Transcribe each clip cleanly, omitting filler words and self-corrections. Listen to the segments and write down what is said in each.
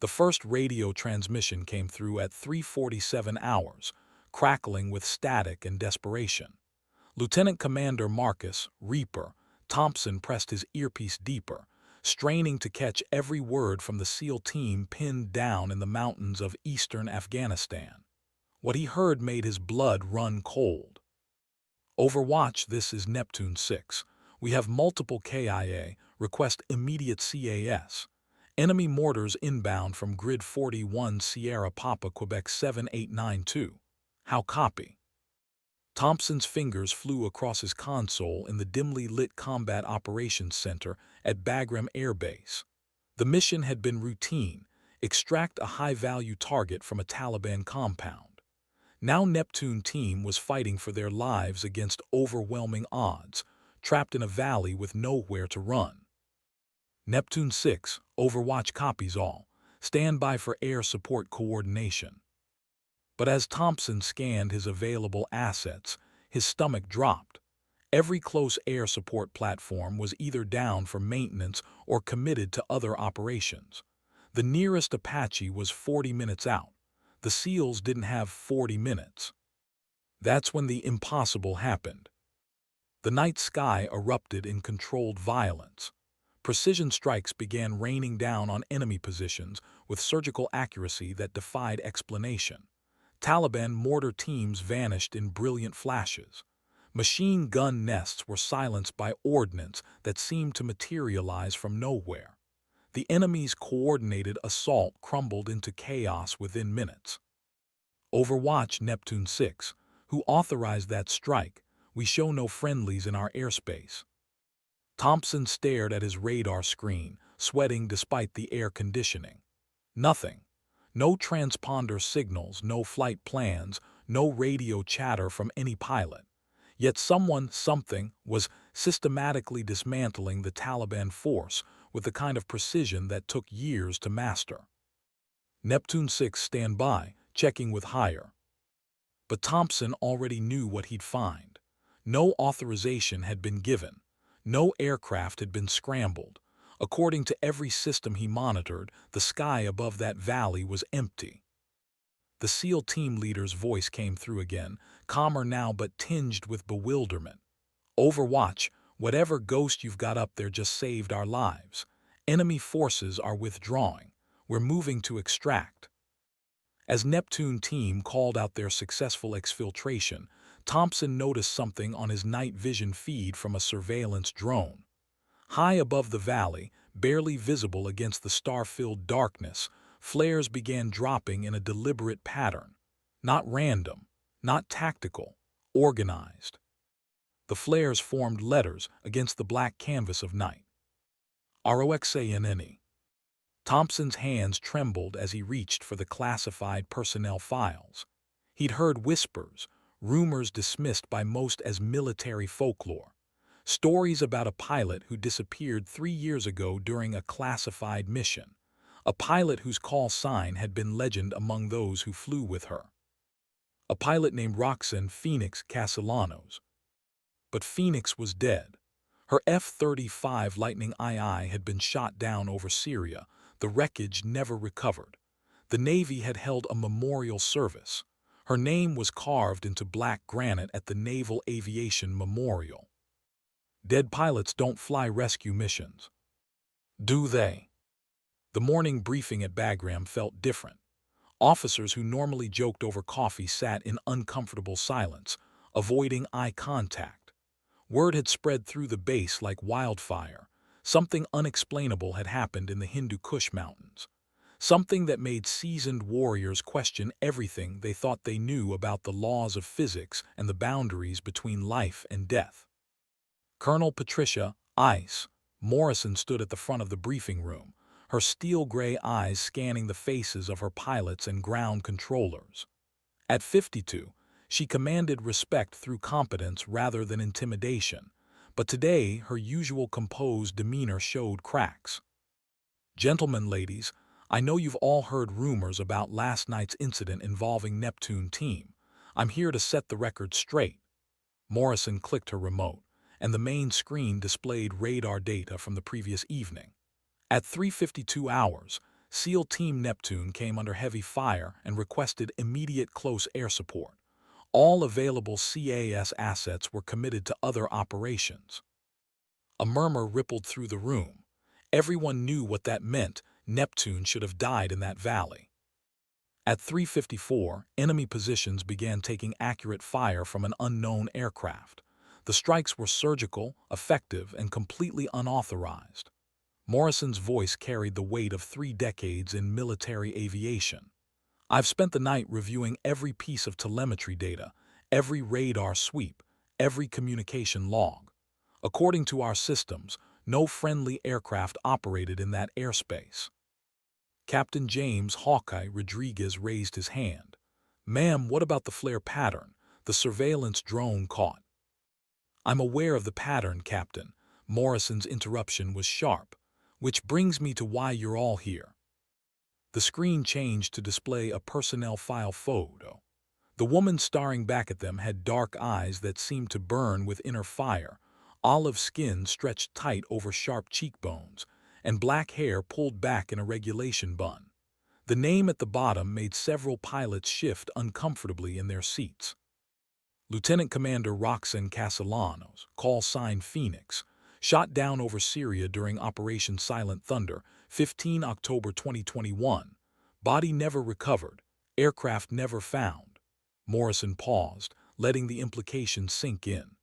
The first radio transmission came through at 3:47 hours, crackling with static and desperation. Lieutenant Commander Marcus Reaper Thompson pressed his earpiece deeper, straining to catch every word from the SEAL team pinned down in the mountains of eastern Afghanistan. What he heard made his blood run cold. Overwatch, this is Neptune 6. We have multiple KIA, request immediate CAS. Enemy mortars inbound from Grid 41 Sierra Papa Quebec 7892. How copy? Thompson's fingers flew across his console in the dimly lit Combat Operations Center at Bagram Air Base. The mission had been routine: extract a high-value target from a Taliban compound. Now Neptune team was fighting for their lives against overwhelming odds, trapped in a valley with nowhere to run. Neptune 6, Overwatch copies all. Stand by for air support coordination. But as Thompson scanned his available assets, his stomach dropped. Every close air support platform was either down for maintenance or committed to other operations. The nearest Apache was 40 minutes out. The SEALs didn't have 40 minutes. That's when the impossible happened. The night sky erupted in controlled violence. Precision strikes began raining down on enemy positions with surgical accuracy that defied explanation. Taliban mortar teams vanished in brilliant flashes. Machine gun nests were silenced by ordnance that seemed to materialize from nowhere. The enemy's coordinated assault crumbled into chaos within minutes. Overwatch Neptune 6, who authorized that strike? We show no friendlies in our airspace. Thompson stared at his radar screen, sweating despite the air conditioning. Nothing. No transponder signals, no flight plans, no radio chatter from any pilot. Yet something, was systematically dismantling the Taliban force with the kind of precision that took years to master. Neptune 6 stand by, checking with higher. But Thompson already knew what he'd find. No authorization had been given. No aircraft had been scrambled. According to every system he monitored, the sky above that valley was empty. The SEAL team leader's voice came through again, calmer now but tinged with bewilderment. Overwatch, whatever ghost you've got up there just saved our lives. Enemy forces are withdrawing. We're moving to extract. As Neptune team called out their successful exfiltration, Thompson noticed something on his night vision feed from a surveillance drone. High above the valley, barely visible against the star-filled darkness, flares began dropping in a deliberate pattern. Not random, not tactical, organized. The flares formed letters against the black canvas of night. ROXANNE. Thompson's hands trembled as he reached for the classified personnel files. He'd heard whispers, rumors dismissed by most as military folklore. Stories about a pilot who disappeared 3 years ago during a classified mission. A pilot whose call sign had been legend among those who flew with her. A pilot named Roxanne Phoenix Castellanos. But Phoenix was dead. Her F-35 Lightning II had been shot down over Syria. The wreckage never recovered. The Navy had held a memorial service. Her name was carved into black granite at the Naval Aviation Memorial. Dead pilots don't fly rescue missions. Do they? The morning briefing at Bagram felt different. Officers who normally joked over coffee sat in uncomfortable silence, avoiding eye contact. Word had spread through the base like wildfire. Something unexplainable had happened in the Hindu Kush Mountains. Something that made seasoned warriors question everything they thought they knew about the laws of physics and the boundaries between life and death. Colonel Patricia Ice Morrison stood at the front of the briefing room, her steel-gray eyes scanning the faces of her pilots and ground controllers. At 52, she commanded respect through competence rather than intimidation, but today her usual composed demeanor showed cracks. Gentlemen, ladies, I know you've all heard rumors about last night's incident involving Neptune team. I'm here to set the record straight. Morrison clicked her remote, and the main screen displayed radar data from the previous evening. At 3:52 hours, SEAL Team Neptune came under heavy fire and requested immediate close air support. All available CAS assets were committed to other operations. A murmur rippled through the room. Everyone knew what that meant. Neptune should have died in that valley. At 3:54, enemy positions began taking accurate fire from an unknown aircraft. The strikes were surgical, effective, and completely unauthorized. Morrison's voice carried the weight of 3 decades in military aviation. I've spent the night reviewing every piece of telemetry data, every radar sweep, every communication log. According to our systems, no friendly aircraft operated in that airspace. Captain James Hawkeye Rodriguez raised his hand. Ma'am, what about the flare pattern the surveillance drone caught? I'm aware of the pattern, Captain. Morrison's interruption was sharp. Which brings me to why you're all here. The screen changed to display a personnel file photo. The woman staring back at them had dark eyes that seemed to burn with inner fire, olive skin stretched tight over sharp cheekbones, and black hair pulled back in a regulation bun. The name at the bottom made several pilots shift uncomfortably in their seats. Lieutenant Commander Roxanne Castellanos, call sign Phoenix, shot down over Syria during Operation Silent Thunder, 15 October 2021. Body never recovered. Aircraft never found. Morrison paused, letting the implication sink in.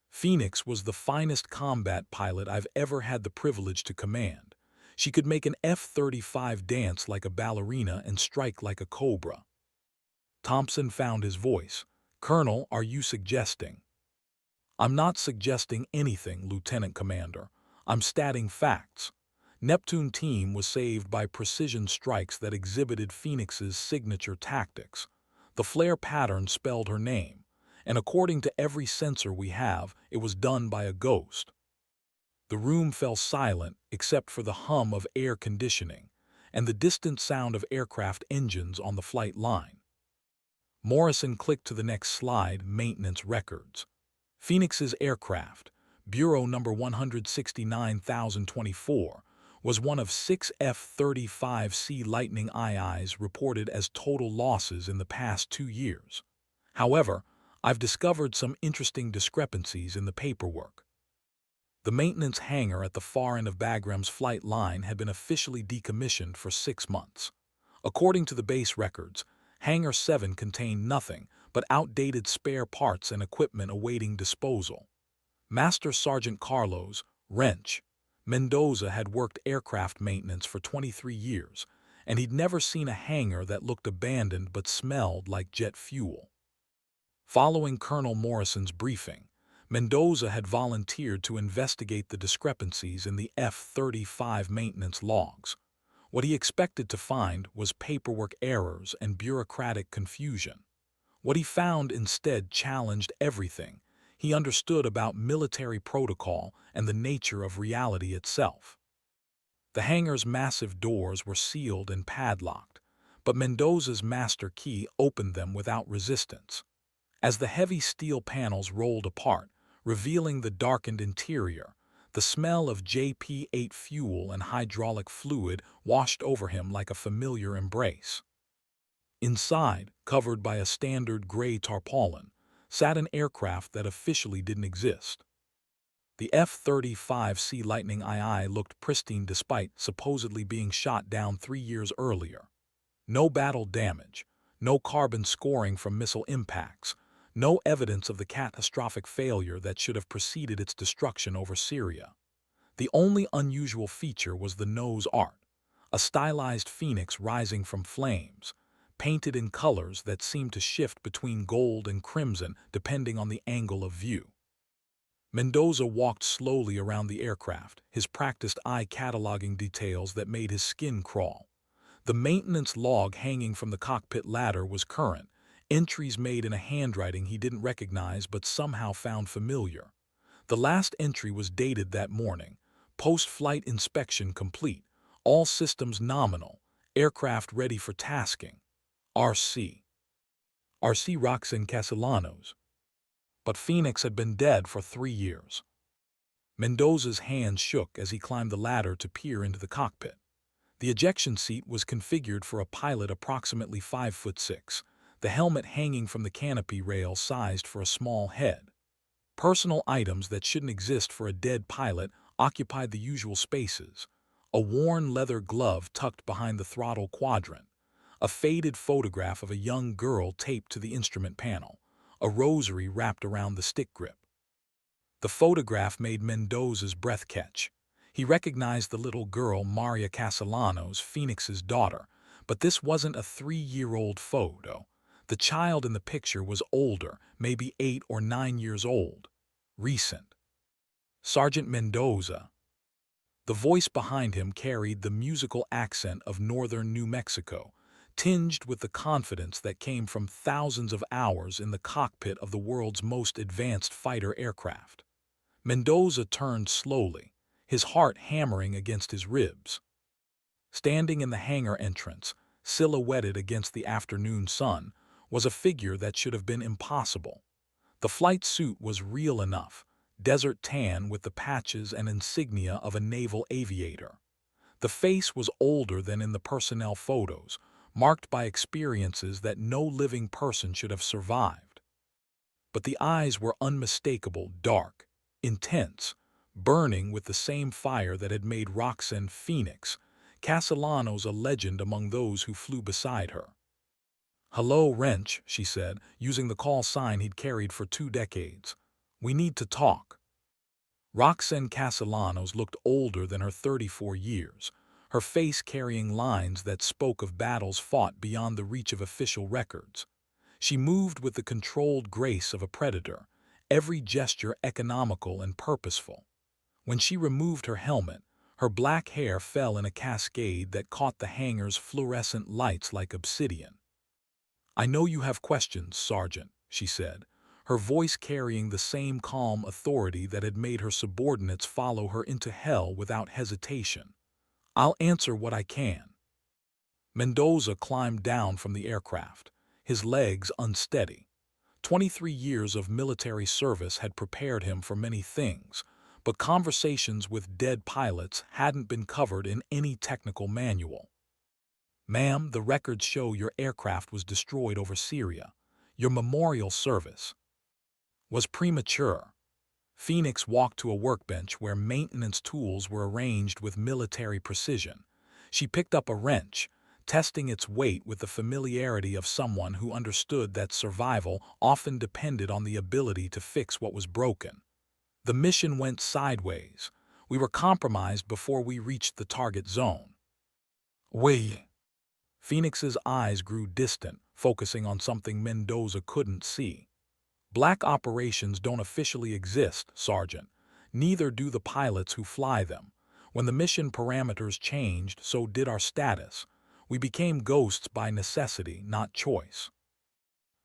Phoenix was the finest combat pilot I've ever had the privilege to command. She could make an F-35 dance like a ballerina and strike like a cobra. Thompson found his voice. Colonel, are you suggesting? I'm not suggesting anything, Lieutenant Commander. I'm stating facts. Neptune team was saved by precision strikes that exhibited Phoenix's signature tactics. The flare pattern spelled her name, and according to every sensor we have, it was done by a ghost. The room fell silent except for the hum of air conditioning and the distant sound of aircraft engines on the flight line. Morrison clicked to the next slide, maintenance records. Phoenix's aircraft, Bureau number 169,024, was one of 6 F-35C Lightning IIs reported as total losses in the past 2 years. However, I've discovered some interesting discrepancies in the paperwork. The maintenance hangar at the far end of Bagram's flight line had been officially decommissioned for 6 months. According to the base records, Hangar 7 contained nothing but outdated spare parts and equipment awaiting disposal. Master Sergeant Carlos Wrench Mendoza had worked aircraft maintenance for 23 years, and he'd never seen a hangar that looked abandoned but smelled like jet fuel. Following Colonel Morrison's briefing, Mendoza had volunteered to investigate the discrepancies in the F-35 maintenance logs. What he expected to find was paperwork errors and bureaucratic confusion. What he found instead challenged everything he understood about military protocol and the nature of reality itself. The hangar's massive doors were sealed and padlocked, but Mendoza's master key opened them without resistance. As the heavy steel panels rolled apart, revealing the darkened interior, the smell of JP-8 fuel and hydraulic fluid washed over him like a familiar embrace. Inside, covered by a standard gray tarpaulin, sat an aircraft that officially didn't exist. The F-35C Lightning II looked pristine despite supposedly being shot down 3 years earlier. No battle damage, no carbon scoring from missile impacts, no evidence of the catastrophic failure that should have preceded its destruction over Syria. The only unusual feature was the nose art, a stylized phoenix rising from flames, painted in colors that seemed to shift between gold and crimson depending on the angle of view. Mendoza walked slowly around the aircraft, his practiced eye cataloging details that made his skin crawl. The maintenance log hanging from the cockpit ladder was current, entries made in a handwriting he didn't recognize but somehow found familiar. The last entry was dated that morning, post-flight inspection complete, all systems nominal, aircraft ready for tasking. RC. RC Roxanne Castellanos. But Phoenix had been dead for 3 years. Mendoza's hands shook as he climbed the ladder to peer into the cockpit. The ejection seat was configured for a pilot approximately 5'6", the helmet hanging from the canopy rail sized for a small head. Personal items that shouldn't exist for a dead pilot occupied the usual spaces: a worn leather glove tucked behind the throttle quadrant, a faded photograph of a young girl taped to the instrument panel, a rosary wrapped around the stick grip. The photograph made Mendoza's breath catch. He recognized the little girl Maria Castellanos, Phoenix's daughter, but this wasn't a 3-year-old photo. The child in the picture was older, maybe 8 or 9 years old. Recent. Sergeant Mendoza. The voice behind him carried the musical accent of northern New Mexico, tinged with the confidence that came from thousands of hours in the cockpit of the world's most advanced fighter aircraft. Mendoza turned slowly, his heart hammering against his ribs. Standing in the hangar entrance, silhouetted against the afternoon sun, was a figure that should have been impossible. The flight suit was real enough, desert tan with the patches and insignia of a naval aviator. The face was older than in the personnel photos, marked by experiences that no living person should have survived. But the eyes were unmistakable, dark, intense, burning with the same fire that had made Roxanne Phoenix Castellanos a legend among those who flew beside her. "Hello, Wrench," she said, using the call sign he'd carried for 2 decades. "We need to talk." Roxanne Castellanos looked older than her 34 years, her face carrying lines that spoke of battles fought beyond the reach of official records. She moved with the controlled grace of a predator, every gesture economical and purposeful. When she removed her helmet, her black hair fell in a cascade that caught the hangar's fluorescent lights like obsidian. "I know you have questions, Sergeant," she said, her voice carrying the same calm authority that had made her subordinates follow her into hell without hesitation. "I'll answer what I can." Mendoza climbed down from the aircraft, his legs unsteady. 23 years of military service had prepared him for many things, but conversations with dead pilots hadn't been covered in any technical manual. "Ma'am, the records show your aircraft was destroyed over Syria. Your memorial service was premature." Phoenix walked to a workbench where maintenance tools were arranged with military precision. She picked up a wrench, testing its weight with the familiarity of someone who understood that survival often depended on the ability to fix what was broken. "The mission went sideways. We were compromised before we reached the target zone." "We..." Phoenix's eyes grew distant, focusing on something Mendoza couldn't see. "Black operations don't officially exist, Sergeant. Neither do the pilots who fly them. When the mission parameters changed, so did our status. We became ghosts by necessity, not choice."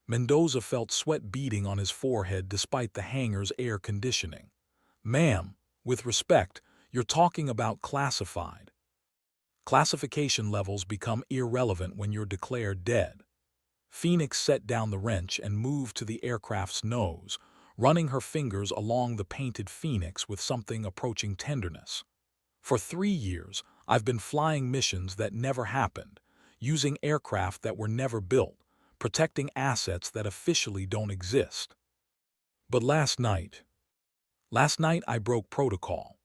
Mendoza felt sweat beading on his forehead despite the hangar's air conditioning. "Ma'am, with respect, you're talking about classified. Classification levels become irrelevant when you're declared dead." Phoenix set down the wrench and moved to the aircraft's nose, running her fingers along the painted phoenix with something approaching tenderness. "For 3 years, I've been flying missions that never happened, using aircraft that were never built, protecting assets that officially don't exist. But last night I broke protocol."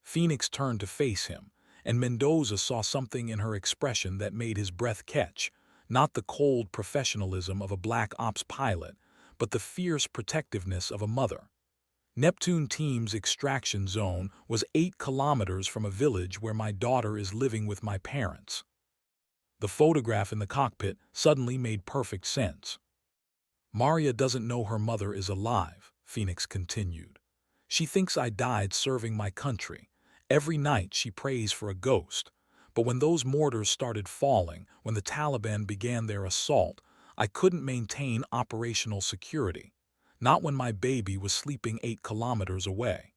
Phoenix turned to face him, and Mendoza saw something in her expression that made his breath catch, not the cold professionalism of a black ops pilot, but the fierce protectiveness of a mother. "Neptune Team's extraction zone was 8 kilometers from a village where my daughter is living with my parents." The photograph in the cockpit suddenly made perfect sense. "Maria doesn't know her mother is alive," Phoenix continued. "She thinks I died serving my country. Every night she prays for a ghost. But when those mortars started falling, when the Taliban began their assault, I couldn't maintain operational security. Not when my baby was sleeping 8 kilometers away."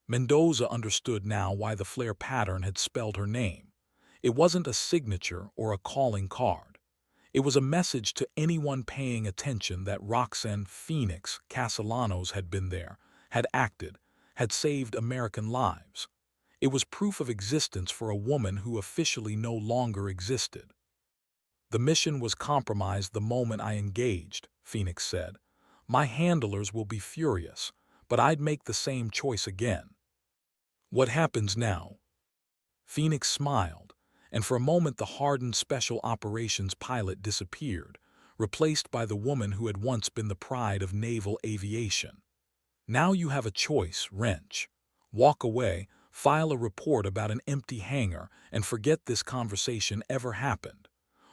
Mendoza understood now why the flare pattern had spelled her name. It wasn't a signature or a calling card. It was a message to anyone paying attention that Roxanne Phoenix Castellanos had been there, had acted, had saved American lives. It was proof of existence for a woman who officially no longer existed. The mission was compromised the moment I engaged, Phoenix said. My handlers will be furious, but I'd make the same choice again. What happens now? Phoenix smiled, and for a moment the hardened special operations pilot disappeared, replaced by the woman who had once been the pride of naval aviation. Now you have a choice, Wrench. Walk away, file a report about an empty hangar, and forget this conversation ever happened.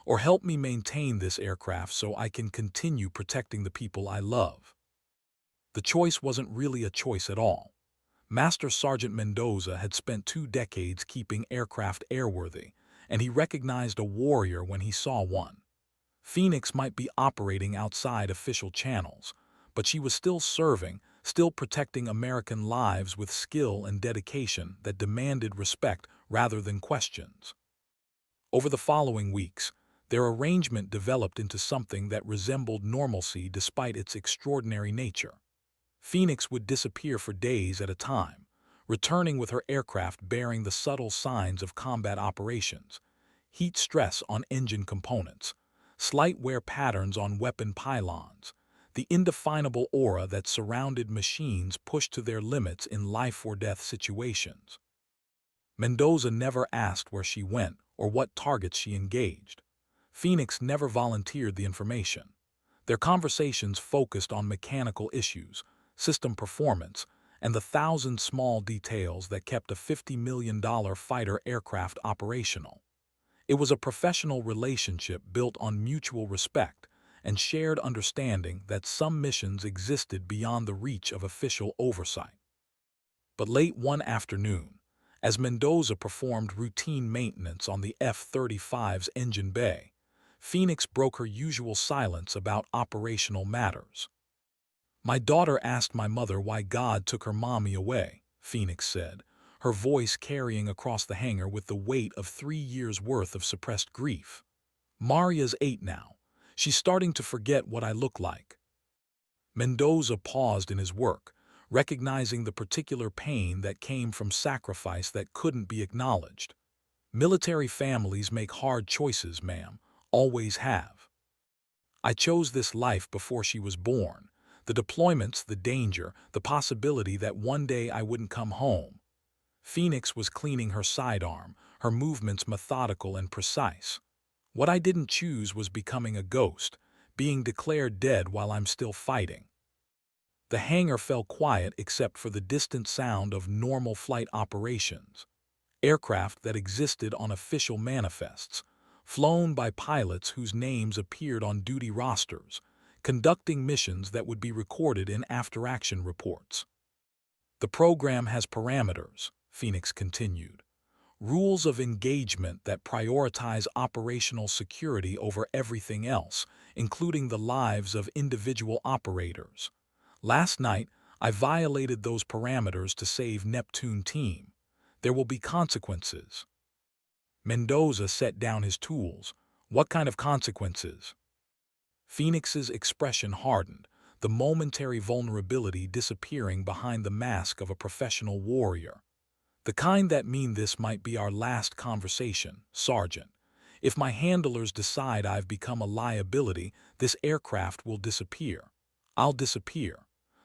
Or help me maintain this aircraft so I can continue protecting the people I love. The choice wasn't really a choice at all. Master Sergeant Mendoza had spent 2 decades keeping aircraft airworthy, and he recognized a warrior when he saw one. Phoenix might be operating outside official channels, but she was still serving, still protecting American lives with skill and dedication that demanded respect rather than questions. Over the following weeks, their arrangement developed into something that resembled normalcy despite its extraordinary nature. Phoenix would disappear for days at a time, returning with her aircraft bearing the subtle signs of combat operations: heat stress on engine components, slight wear patterns on weapon pylons, the indefinable aura that surrounded machines pushed to their limits in life-or-death situations. Mendoza never asked where she went or what targets she engaged. Phoenix never volunteered the information. Their conversations focused on mechanical issues, system performance, and the thousand small details that kept a $50 million fighter aircraft operational. It was a professional relationship built on mutual respect and shared understanding that some missions existed beyond the reach of official oversight. But late one afternoon, as Mendoza performed routine maintenance on the F-35's engine bay, Phoenix broke her usual silence about operational matters. My daughter asked my mother why God took her mommy away, Phoenix said, her voice carrying across the hangar with the weight of 3 years' worth of suppressed grief. Maria's 8 now. She's starting to forget what I look like. Mendoza paused in his work, recognizing the particular pain that came from sacrifice that couldn't be acknowledged. Military families make hard choices, ma'am, always have. I chose this life before she was born. The deployments, the danger, the possibility that one day I wouldn't come home. Phoenix was cleaning her sidearm, her movements methodical and precise. What I didn't choose was becoming a ghost, being declared dead while I'm still fighting. The hangar fell quiet except for the distant sound of normal flight operations. Aircraft that existed on official manifests, flown by pilots whose names appeared on duty rosters, conducting missions that would be recorded in after-action reports. The program has parameters, Phoenix continued. Rules of engagement that prioritize operational security over everything else, including the lives of individual operators. Last night, I violated those parameters to save Neptune Team. There will be consequences. Mendoza set down his tools. What kind of consequences? Phoenix's expression hardened, the momentary vulnerability disappearing behind the mask of a professional warrior. The kind that mean this might be our last conversation, Sergeant. If my handlers decide I've become a liability, this aircraft will disappear. I'll disappear.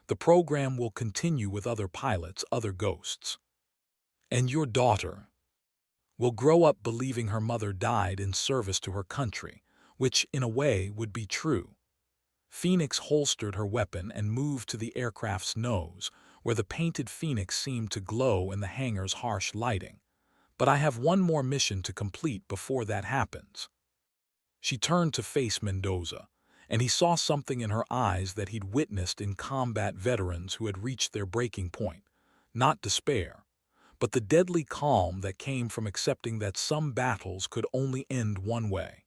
The program will continue with other pilots, other ghosts. And your daughter will grow up believing her mother died in service to her country, which, in a way, would be true. Phoenix holstered her weapon and moved to the aircraft's nose, where the painted Phoenix seemed to glow in the hangar's harsh lighting. But I have one more mission to complete before that happens. She turned to face Mendoza, and he saw something in her eyes that he'd witnessed in combat veterans who had reached their breaking point. Not despair, but the deadly calm that came from accepting that some battles could only end one way.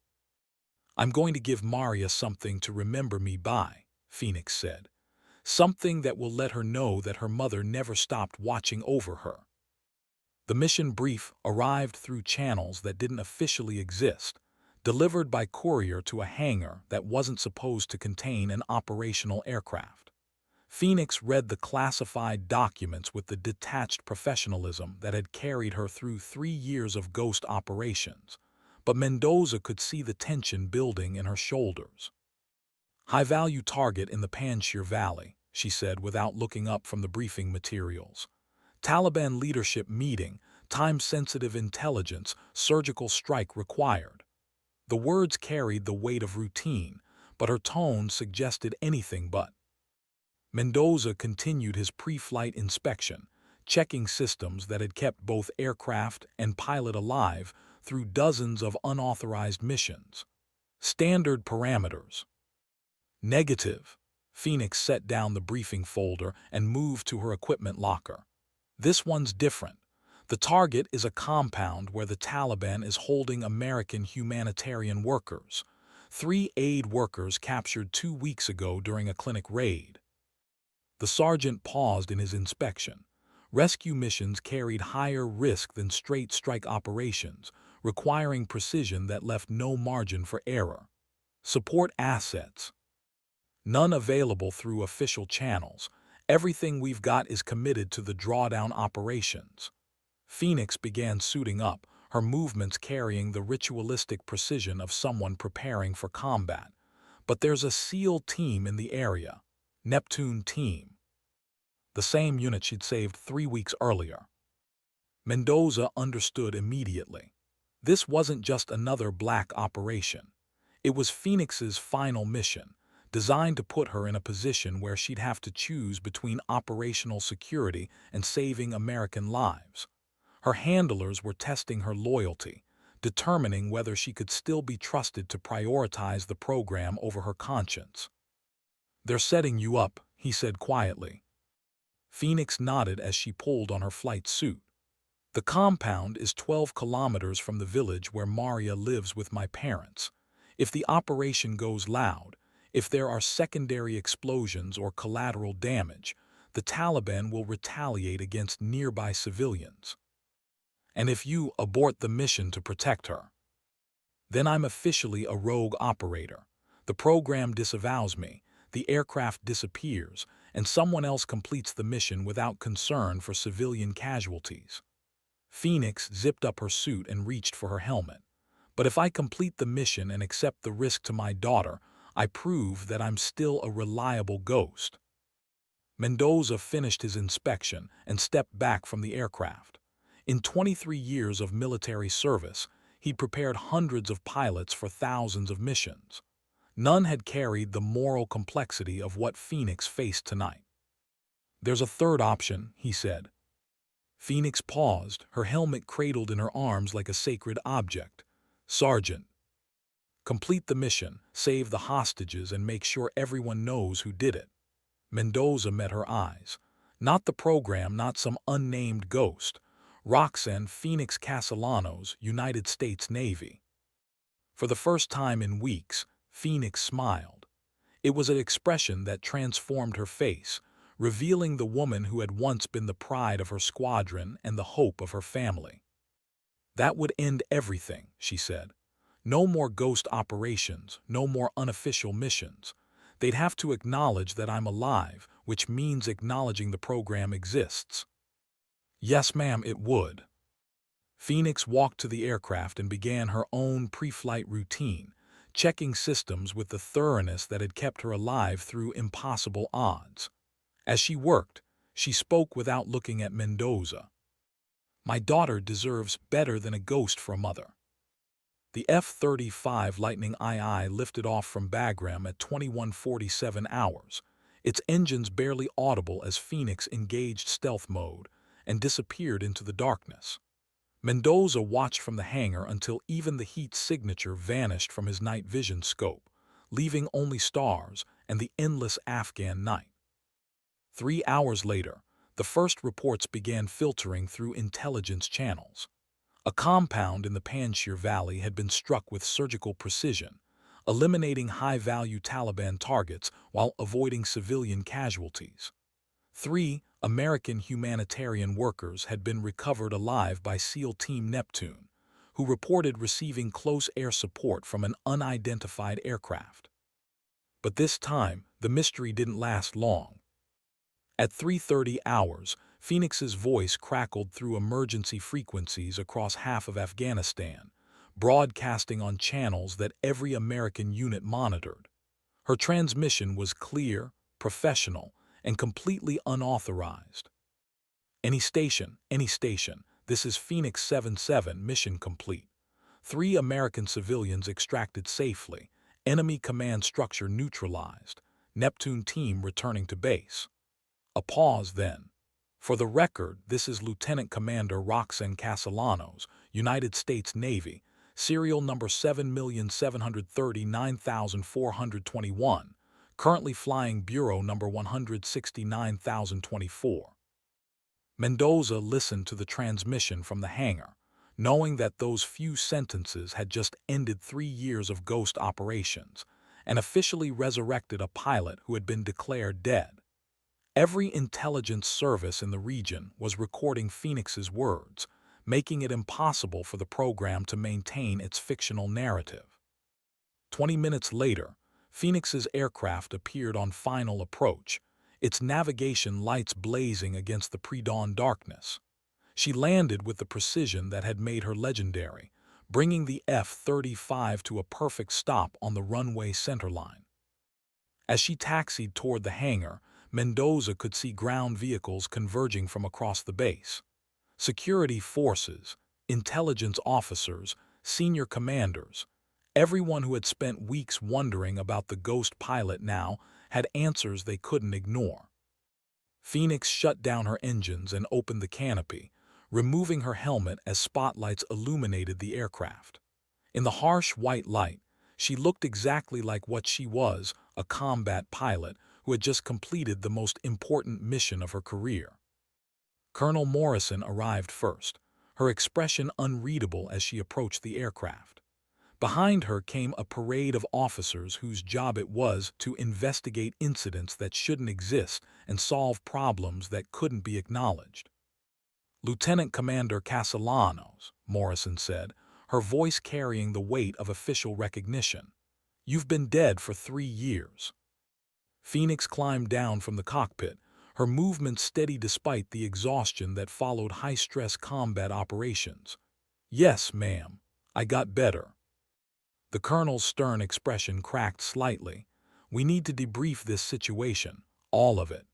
I'm going to give Maria something to remember me by, Phoenix said. Something that will let her know that her mother never stopped watching over her. The mission brief arrived through channels that didn't officially exist, delivered by courier to a hangar that wasn't supposed to contain an operational aircraft. Phoenix read the classified documents with the detached professionalism that had carried her through 3 years of ghost operations, but Mendoza could see the tension building in her shoulders. "High-value target in the Panjshir Valley," she said without looking up from the briefing materials. "Taliban leadership meeting, time-sensitive intelligence, surgical strike required." The words carried the weight of routine, but her tone suggested anything but. Mendoza continued his pre-flight inspection, checking systems that had kept both aircraft and pilot alive through dozens of unauthorized missions. Standard parameters. Negative. Phoenix set down the briefing folder and moved to her equipment locker. "This one's different. The target is a compound where the Taliban is holding American humanitarian workers. 3 aid workers captured 2 weeks ago during a clinic raid." The sergeant paused in his inspection. Rescue missions carried higher risk than straight strike operations, requiring precision that left no margin for error. Support assets. None available through official channels. Everything we've got is committed to the drawdown operations. Phoenix began suiting up, her movements carrying the ritualistic precision of someone preparing for combat. "But there's a SEAL team in the area. Neptune team." The same unit she'd saved 3 weeks earlier. Mendoza understood immediately. This wasn't just another black operation. It was Phoenix's final mission, designed to put her in a position where she'd have to choose between operational security and saving American lives. Her handlers were testing her loyalty, determining whether she could still be trusted to prioritize the program over her conscience. "They're setting you up," he said quietly. Phoenix nodded as she pulled on her flight suit. "The compound is 12 kilometers from the village where Maria lives with my parents. If the operation goes loud, if there are secondary explosions or collateral damage, the Taliban will retaliate against nearby civilians. And if you abort the mission to protect her, then I'm officially a rogue operator. The program disavows me, the aircraft disappears, and someone else completes the mission without concern for civilian casualties." Phoenix zipped up her suit and reached for her helmet. "But if I complete the mission and accept the risk to my daughter, I prove that I'm still a reliable ghost." Mendoza finished his inspection and stepped back from the aircraft. In 23 years of military service, he'd prepared hundreds of pilots for thousands of missions. None had carried the moral complexity of what Phoenix faced tonight. "There's a third option," he said. Phoenix paused, her helmet cradled in her arms like a sacred object. "Sergeant, complete the mission, save the hostages, and make sure everyone knows who did it." Mendoza met her eyes. Not the program, not some unnamed ghost. Roxanne Phoenix Castellanos, United States Navy. For the first time in weeks, Phoenix smiled. It was an expression that transformed her face, revealing the woman who had once been the pride of her squadron and the hope of her family. "That would end everything," she said. "No more ghost operations, no more unofficial missions. They'd have to acknowledge that I'm alive, which means acknowledging the program exists." "Yes, ma'am, it would." Phoenix walked to the aircraft and began her own pre-flight routine, checking systems with the thoroughness that had kept her alive through impossible odds. As she worked, she spoke without looking at Mendoza. "My daughter deserves better than a ghost for a mother." The F-35 Lightning II lifted off from Bagram at 21:47 hours, its engines barely audible as Phoenix engaged stealth mode and disappeared into the darkness. Mendoza watched from the hangar until even the heat signature vanished from his night vision scope, leaving only stars and the endless Afghan night. 3 hours later, the first reports began filtering through intelligence channels. A compound in the Panjshir Valley had been struck with surgical precision, eliminating high-value Taliban targets while avoiding civilian casualties. 3 American humanitarian workers had been recovered alive by SEAL Team Neptune, who reported receiving close air support from an unidentified aircraft. But this time, the mystery didn't last long. At 3:30 hours, Phoenix's voice crackled through emergency frequencies across half of Afghanistan, broadcasting on channels that every American unit monitored. Her transmission was clear, professional, and completely unauthorized. Any station, this is Phoenix 77, mission complete. 3 American civilians extracted safely, enemy command structure neutralized, Neptune team returning to base. A pause then. For the record, this is Lieutenant Commander Roxanne Castellanos, United States Navy, serial number 7739421, currently flying bureau number 169,024. Mendoza listened to the transmission from the hangar, knowing that those few sentences had just ended 3 years of ghost operations and officially resurrected a pilot who had been declared dead. Every intelligence service in the region was recording Phoenix's words, making it impossible for the program to maintain its fictional narrative. 20 minutes later, Phoenix's aircraft appeared on final approach, its navigation lights blazing against the pre-dawn darkness. She landed with the precision that had made her legendary, bringing the F-35 to a perfect stop on the runway centerline. As she taxied toward the hangar, Mendoza could see ground vehicles converging from across the base. Security forces, intelligence officers, senior commanders, everyone who had spent weeks wondering about the ghost pilot now had answers they couldn't ignore. Phoenix shut down her engines and opened the canopy, removing her helmet as spotlights illuminated the aircraft. In the harsh white light, she looked exactly like what she was, a combat pilot who had just completed the most important mission of her career. Colonel Morrison arrived first, her expression unreadable as she approached the aircraft. Behind her came a parade of officers whose job it was to investigate incidents that shouldn't exist and solve problems that couldn't be acknowledged. "Lieutenant Commander Castellanos," Morrison said, her voice carrying the weight of official recognition. "You've been dead for 3 years." Phoenix climbed down from the cockpit, her movements steady despite the exhaustion that followed high-stress combat operations. "Yes, ma'am. I got better." The colonel's stern expression cracked slightly. "We need to debrief this situation, all of it."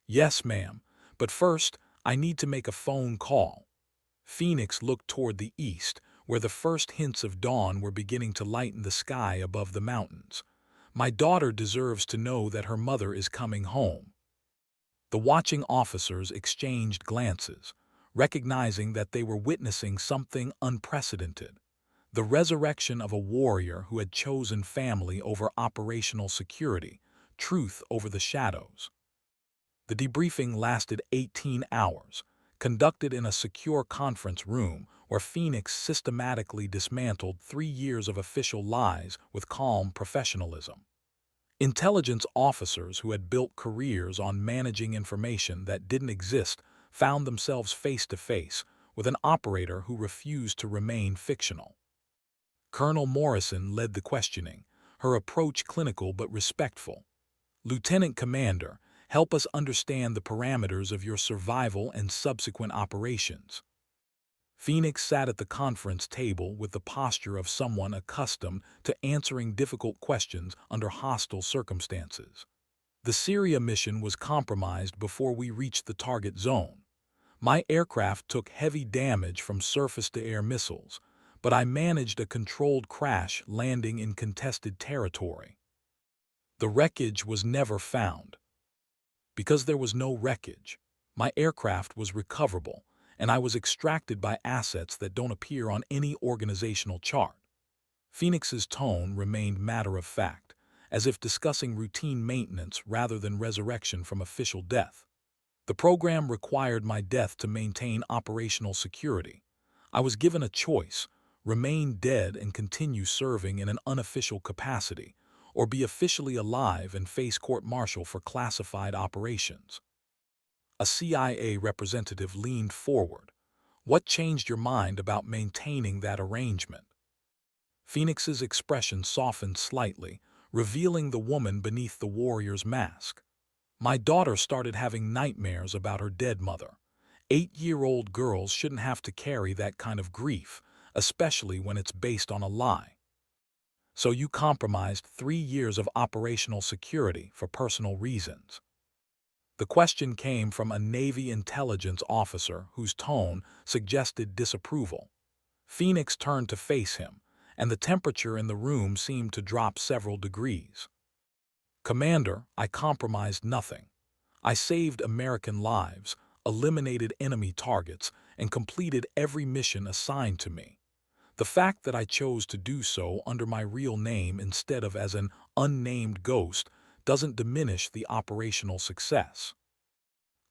"Yes, ma'am. But first, I need to make a phone call." Phoenix looked toward the east, where the first hints of dawn were beginning to lighten the sky above the mountains. "My daughter deserves to know that her mother is coming home." The watching officers exchanged glances, recognizing that they were witnessing something unprecedented. The resurrection of a warrior who had chosen family over operational security, truth over the shadows. The debriefing lasted 18 hours, conducted in a secure conference room where Phoenix systematically dismantled 3 years of official lies with calm professionalism. Intelligence officers who had built careers on managing information that didn't exist found themselves face to face with an operator who refused to remain fictional. Colonel Morrison led the questioning, her approach clinical but respectful. "Lieutenant Commander, help us understand the parameters of your survival and subsequent operations." Phoenix sat at the conference table with the posture of someone accustomed to answering difficult questions under hostile circumstances. "The Syria mission was compromised before we reached the target zone. My aircraft took heavy damage from surface-to-air missiles, but I managed a controlled crash landing in contested territory. The wreckage was never found. Because there was no wreckage, my aircraft was recoverable, and I was extracted by assets that don't appear on any organizational chart." Phoenix's tone remained matter-of-fact, as if discussing routine maintenance rather than resurrection from official death. "The program required my death to maintain operational security. I was given a choice: remain dead and continue serving in an unofficial capacity, or be officially alive and face court-martial for classified operations." A CIA representative leaned forward. "What changed your mind about maintaining that arrangement?" Phoenix's expression softened slightly, revealing the woman beneath the warrior's mask. My daughter started having nightmares about her dead mother. 8-year-old girls shouldn't have to carry that kind of grief, especially when it's based on a lie. So you compromised 3 years of operational security for personal reasons. The question came from a Navy intelligence officer whose tone suggested disapproval. Phoenix turned to face him, and the temperature in the room seemed to drop several degrees. Commander, I compromised nothing. I saved American lives, eliminated enemy targets, and completed every mission assigned to me. The fact that I chose to do so under my real name instead of as an unnamed ghost doesn't diminish the operational success.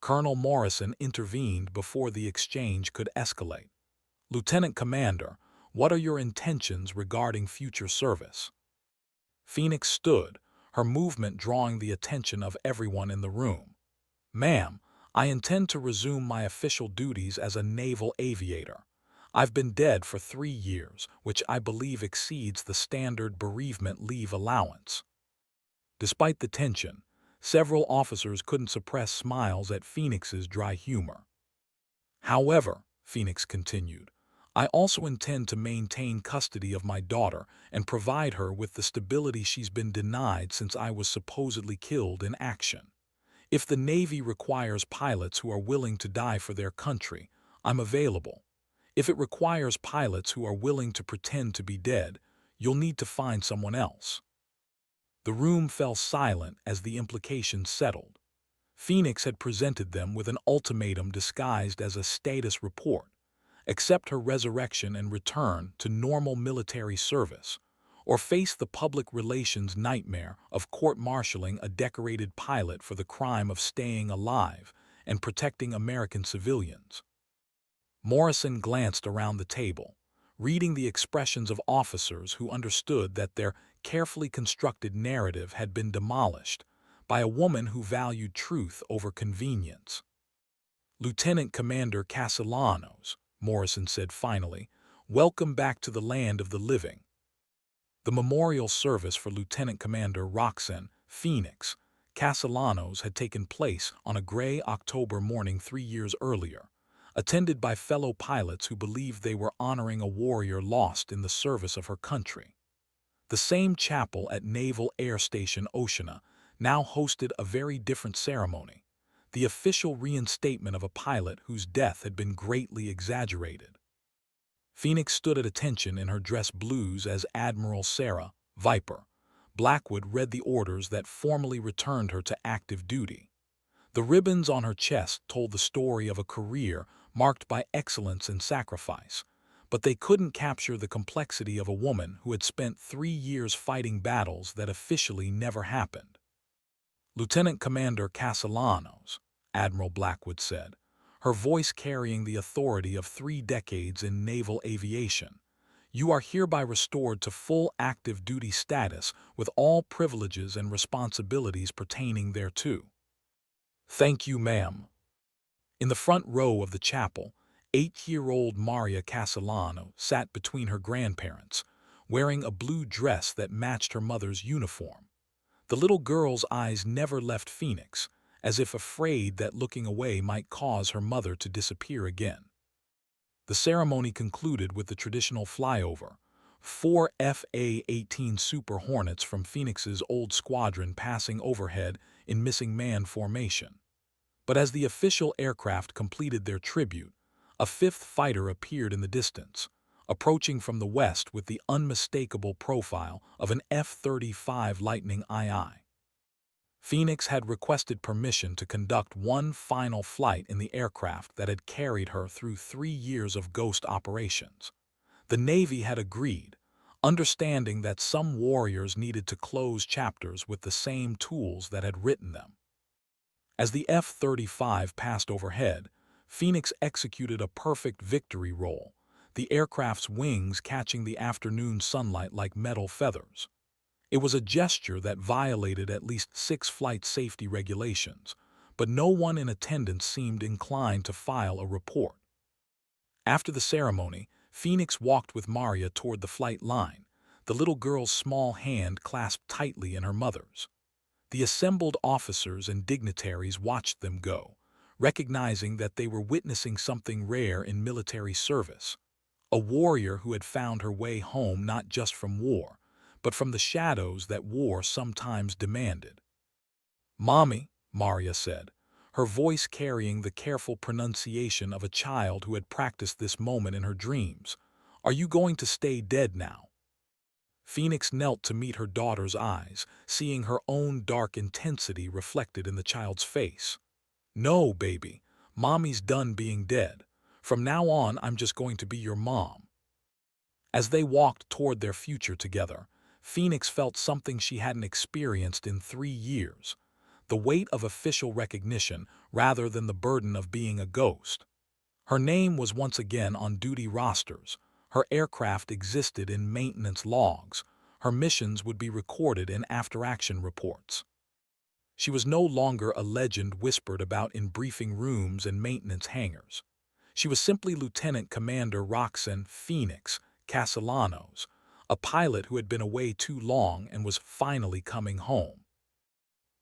Colonel Morrison intervened before the exchange could escalate. Lieutenant Commander, what are your intentions regarding future service? Phoenix stood, her movement drawing the attention of everyone in the room. Ma'am, I intend to resume my official duties as a naval aviator. I've been dead for 3 years, which I believe exceeds the standard bereavement leave allowance. Despite the tension, several officers couldn't suppress smiles at Phoenix's dry humor. However, Phoenix continued, I also intend to maintain custody of my daughter and provide her with the stability she's been denied since I was supposedly killed in action. If the Navy requires pilots who are willing to die for their country, I'm available. If it requires pilots who are willing to pretend to be dead, you'll need to find someone else. The room fell silent as the implications settled. Phoenix had presented them with an ultimatum disguised as a status report: accept her resurrection and return to normal military service, or face the public relations nightmare of court-martialing a decorated pilot for the crime of staying alive and protecting American civilians. Morrison glanced around the table, reading the expressions of officers who understood that their carefully constructed narrative had been demolished by a woman who valued truth over convenience. Lieutenant Commander Castellanos, Morrison said finally, welcome back to the land of the living. The memorial service for Lieutenant Commander Roxanne Phoenix Castellanos had taken place on a gray October morning 3 years earlier, attended by fellow pilots who believed they were honoring a warrior lost in the service of her country. The same chapel at Naval Air Station Oceana now hosted a very different ceremony: the official reinstatement of a pilot whose death had been greatly exaggerated. Phoenix stood at attention in her dress blues as Admiral Sarah Viper Blackwood read the orders that formally returned her to active duty. The ribbons on her chest told the story of a career marked by excellence and sacrifice, but they couldn't capture the complexity of a woman who had spent 3 years fighting battles that officially never happened. Lieutenant Commander Castellanos, Admiral Blackwood said, her voice carrying the authority of 3 decades in naval aviation, you are hereby restored to full active duty status with all privileges and responsibilities pertaining thereto. Thank you, ma'am. In the front row of the chapel, 8-year-old Maria Castellano sat between her grandparents, wearing a blue dress that matched her mother's uniform. The little girl's eyes never left Phoenix, as if afraid that looking away might cause her mother to disappear again. The ceremony concluded with the traditional flyover: 4 FA-18 Super Hornets from Phoenix's old squadron passing overhead in missing man formation. But as the official aircraft completed their tribute, a 5th fighter appeared in the distance, approaching from the west with the unmistakable profile of an F-35 Lightning II. Phoenix had requested permission to conduct one final flight in the aircraft that had carried her through 3 years of ghost operations. The Navy had agreed, understanding that some warriors needed to close chapters with the same tools that had written them. As the F-35 passed overhead, Phoenix executed a perfect victory roll, the aircraft's wings catching the afternoon sunlight like metal feathers. It was a gesture that violated at least 6 flight safety regulations, but no one in attendance seemed inclined to file a report. After the ceremony, Phoenix walked with Maria toward the flight line, the little girl's small hand clasped tightly in her mother's. The assembled officers and dignitaries watched them go, recognizing that they were witnessing something rare in military service. A warrior who had found her way home not just from war, but from the shadows that war sometimes demanded. "Mommy," Maria said, her voice carrying the careful pronunciation of a child who had practiced this moment in her dreams, "are you going to stay dead now?" Phoenix knelt to meet her daughter's eyes, seeing her own dark intensity reflected in the child's face. "No, baby. Mommy's done being dead. From now on, I'm just going to be your mom." As they walked toward their future together, Phoenix felt something she hadn't experienced in 3 years, the weight of official recognition rather than the burden of being a ghost. Her name was once again on duty rosters, her aircraft existed in maintenance logs, her missions would be recorded in after-action reports. She was no longer a legend whispered about in briefing rooms and maintenance hangars. She was simply Lieutenant Commander Roxanne Phoenix Castellanos, a pilot who had been away too long and was finally coming home.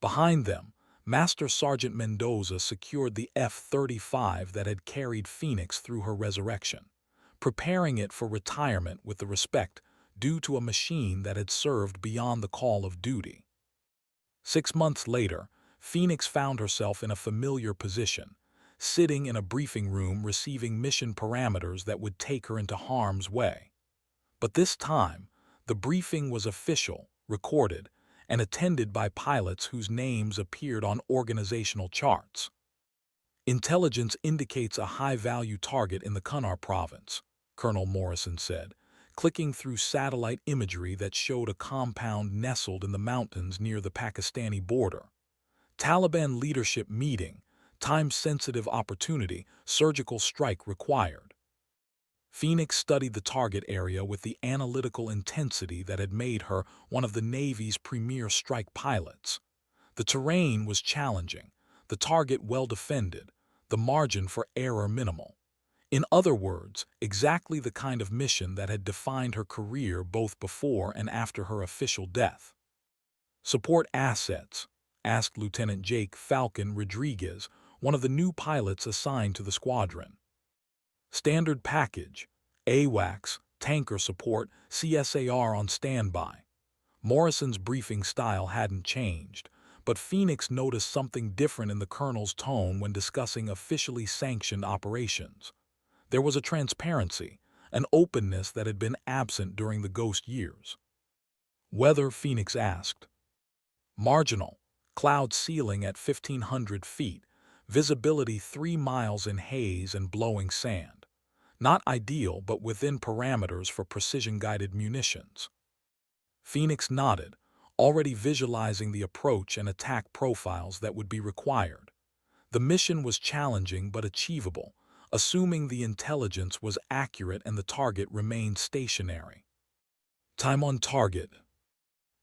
Behind them, Master Sergeant Mendoza secured the F-35 that had carried Phoenix through her resurrection, preparing it for retirement with the respect due to a machine that had served beyond the call of duty. 6 months later, Phoenix found herself in a familiar position, sitting in a briefing room receiving mission parameters that would take her into harm's way. But this time, the briefing was official, recorded, and attended by pilots whose names appeared on organizational charts. "Intelligence indicates a high-value target in the Kunar province," Colonel Morrison said, clicking through satellite imagery that showed a compound nestled in the mountains near the Pakistani border. "Taliban leadership meeting, time-sensitive opportunity, surgical strike required." Phoenix studied the target area with the analytical intensity that had made her one of the Navy's premier strike pilots. The terrain was challenging, the target well defended, the margin for error minimal. In other words, exactly the kind of mission that had defined her career both before and after her official death. "Support assets?" asked Lieutenant Jake Falcon Rodriguez, one of the new pilots assigned to the squadron. "Standard package, AWACS, tanker support, CSAR on standby." Morrison's briefing style hadn't changed, but Phoenix noticed something different in the colonel's tone when discussing officially sanctioned operations. There was a transparency, an openness that had been absent during the ghost years. "Weather?" Phoenix asked. "Marginal, cloud ceiling at 1,500 feet, visibility 3 miles in haze and blowing sand. Not ideal, but within parameters for precision-guided munitions." Phoenix nodded, already visualizing the approach and attack profiles that would be required. The mission was challenging but achievable, assuming the intelligence was accurate and the target remained stationary. "Time on target,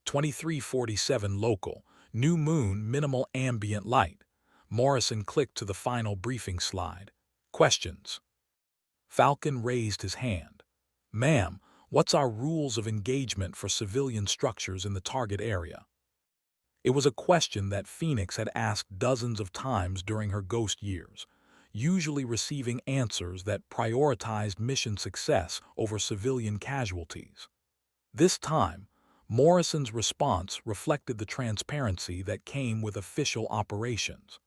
23:47 local, new moon, minimal ambient light." Morrison clicked to the final briefing slide. "Questions?" Falcon raised his hand. "Ma'am, what's our rules of engagement for civilian structures in the target area?" It was a question that Phoenix had asked dozens of times during her ghost years, usually receiving answers that prioritized mission success over civilian casualties. This time, Morrison's response reflected the transparency that came with official operations.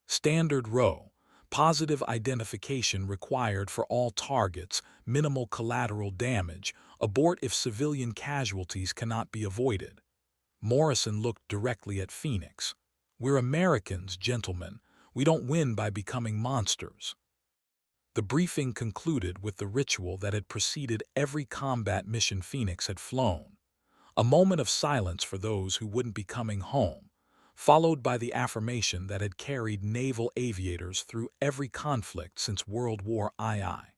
"Standard row, positive identification required for all targets, minimal collateral damage, abort if civilian casualties cannot be avoided." Morrison looked directly at Phoenix. "We're Americans, gentlemen. We don't win by becoming monsters." The briefing concluded with the ritual that had preceded every combat mission Phoenix had flown. A moment of silence for those who wouldn't be coming home, followed by the affirmation that had carried naval aviators through every conflict since World War II.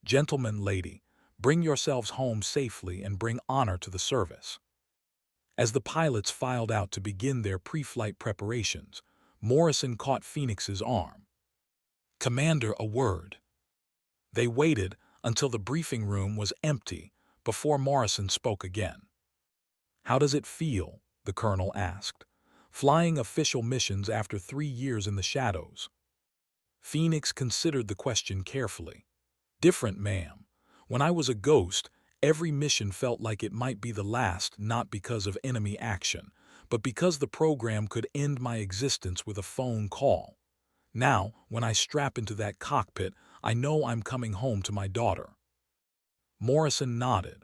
"Gentlemen, lady, bring yourselves home safely and bring honor to the service." As the pilots filed out to begin their pre-flight preparations, Morrison caught Phoenix's arm. "Commander, a word." They waited until the briefing room was empty before Morrison spoke again. "How does it feel?" the colonel asked. Flying official missions after 3 years in the shadows. Phoenix considered the question carefully. Different, ma'am. When I was a ghost, every mission felt like it might be the last, not because of enemy action, but because the program could end my existence with a phone call. Now, when I strap into that cockpit, I know I'm coming home to my daughter. Morrison nodded.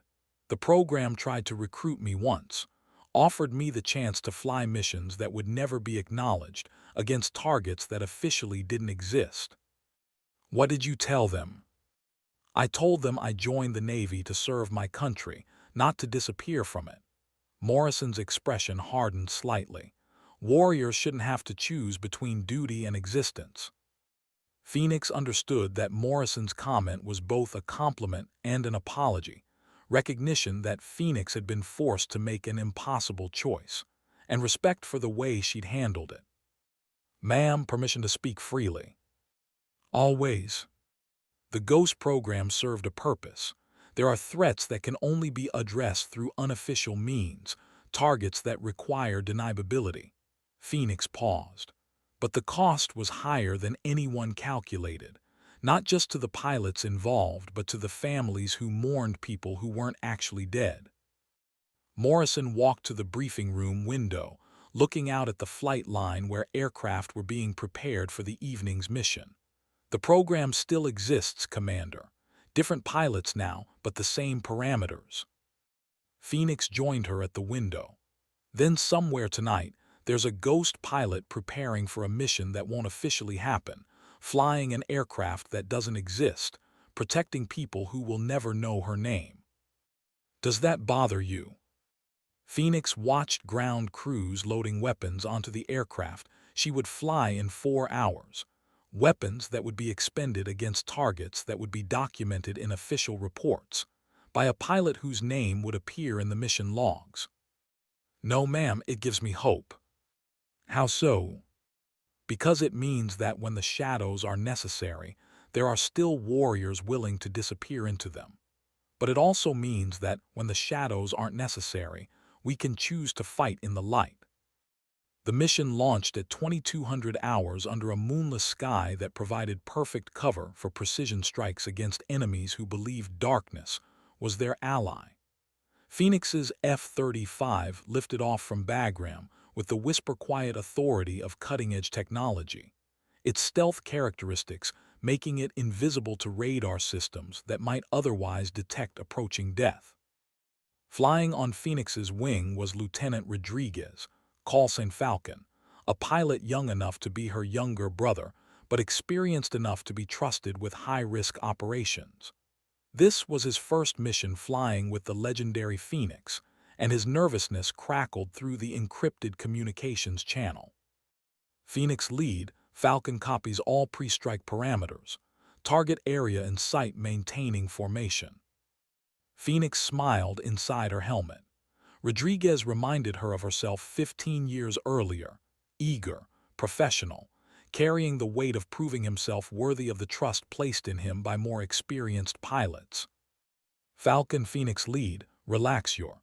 The program tried to recruit me once, offered me the chance to fly missions that would never be acknowledged against targets that officially didn't exist. What did you tell them? I told them I joined the Navy to serve my country, not to disappear from it. Morrison's expression hardened slightly. Warriors shouldn't have to choose between duty and existence. Phoenix understood that Morrison's comment was both a compliment and an apology, recognition that Phoenix had been forced to make an impossible choice, and respect for the way she'd handled it. Ma'am, permission to speak freely. Always. The Ghost program served a purpose. There are threats that can only be addressed through unofficial means, targets that require deniability. Phoenix paused. But the cost was higher than anyone calculated, not just to the pilots involved, but to the families who mourned people who weren't actually dead. Morrison walked to the briefing room window, looking out at the flight line where aircraft were being prepared for the evening's mission. The program still exists, Commander. Different pilots now, but the same parameters. Phoenix joined her at the window. Then somewhere tonight, there's a ghost pilot preparing for a mission that won't officially happen, flying an aircraft that doesn't exist, protecting people who will never know her name. Does that bother you? Phoenix watched ground crews loading weapons onto the aircraft she would fly in 4 hours. Weapons that would be expended against targets that would be documented in official reports by a pilot whose name would appear in the mission logs. No, ma'am, it gives me hope. How so? Because it means that when the shadows are necessary, there are still warriors willing to disappear into them. But it also means that when the shadows aren't necessary, we can choose to fight in the light. The mission launched at 2200 hours under a moonless sky that provided perfect cover for precision strikes against enemies who believed darkness was their ally. Phoenix's F-35 lifted off from Bagram with the whisper-quiet authority of cutting-edge technology, its stealth characteristics making it invisible to radar systems that might otherwise detect approaching death. Flying on Phoenix's wing was Lieutenant Rodriguez, call sign Falcon, a pilot young enough to be her younger brother, but experienced enough to be trusted with high-risk operations. This was his first mission flying with the legendary Phoenix, and his nervousness crackled through the encrypted communications channel. Phoenix lead, Falcon copies all pre-strike parameters, target area and site maintaining formation. Phoenix smiled inside her helmet. Rodriguez reminded her of herself 15 years earlier, eager, professional, carrying the weight of proving himself worthy of the trust placed in him by more experienced pilots. Falcon Phoenix lead, relax your